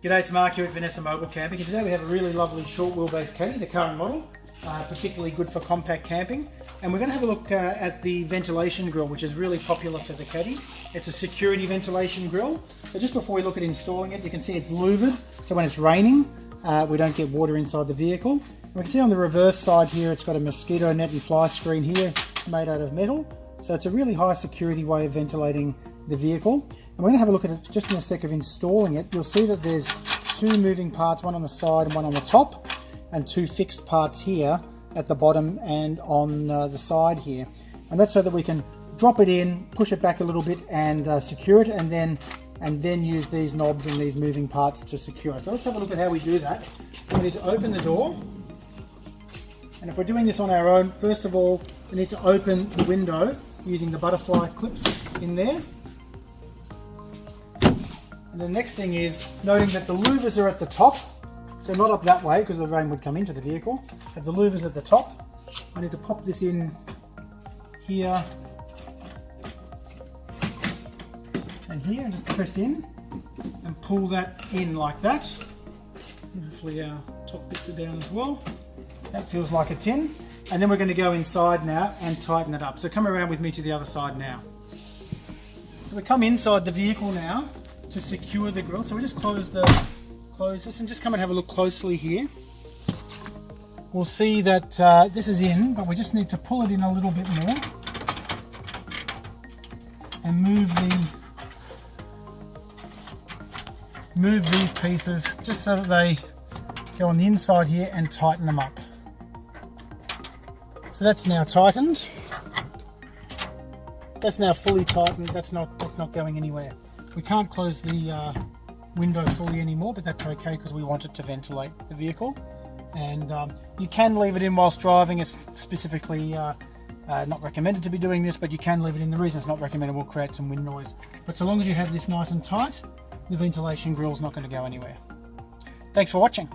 G'day, it's Mark here at Vanessa Mobile Camping, and today we have a really lovely short wheelbase caddy, the current model, particularly good for compact camping. And we're going to have a look at the ventilation grill, which is really popular for the caddy. It's a security ventilation grill. So just before we look at installing it, you can see it's louvered, so when it's raining, we don't get water inside the vehicle. And we can see on the reverse side here, it's got a mosquito net and fly screen here made out of metal. So it's a really high security way of ventilating the vehicle. And we're going to have a look at it just in a sec of installing it. You'll see that there's two moving parts, one on the side and one on the top, and two fixed parts here at the bottom and on the side here. And that's so that we can drop it in, push it back a little bit and secure it, and then use these knobs and these moving parts to secure it. So let's have a look at how we do that. We need to open the door. And if we're doing this on our own, first of all, we need to open the window using the butterfly clips in there. And the next thing is noting that the louvers are at the top, so not up that way because the rain would come into the vehicle. Have the louvers at the top. I need to pop this in here and here and just press in and pull that in like that. And hopefully our top bits are down as well. That feels like a tin. And then we're going to go inside now and tighten it up. So come around with me to the other side now. So we come inside the vehicle now to secure the grill. So we just close this and just come and have a look closely here. We'll see that this is in, but we just need to pull it in a little bit more and move these pieces just so that they go on the inside here and tighten them up. So that's now tightened. That's now fully tightened. That's not going anywhere. We can't close the window fully anymore, but that's okay because we want it to ventilate the vehicle. And you can leave it in whilst driving. It's specifically not recommended to be doing this, but you can leave it in. The reason it's not recommended will create some wind noise. But so long as you have this nice and tight, the ventilation grill's not going to go anywhere. Thanks for watching.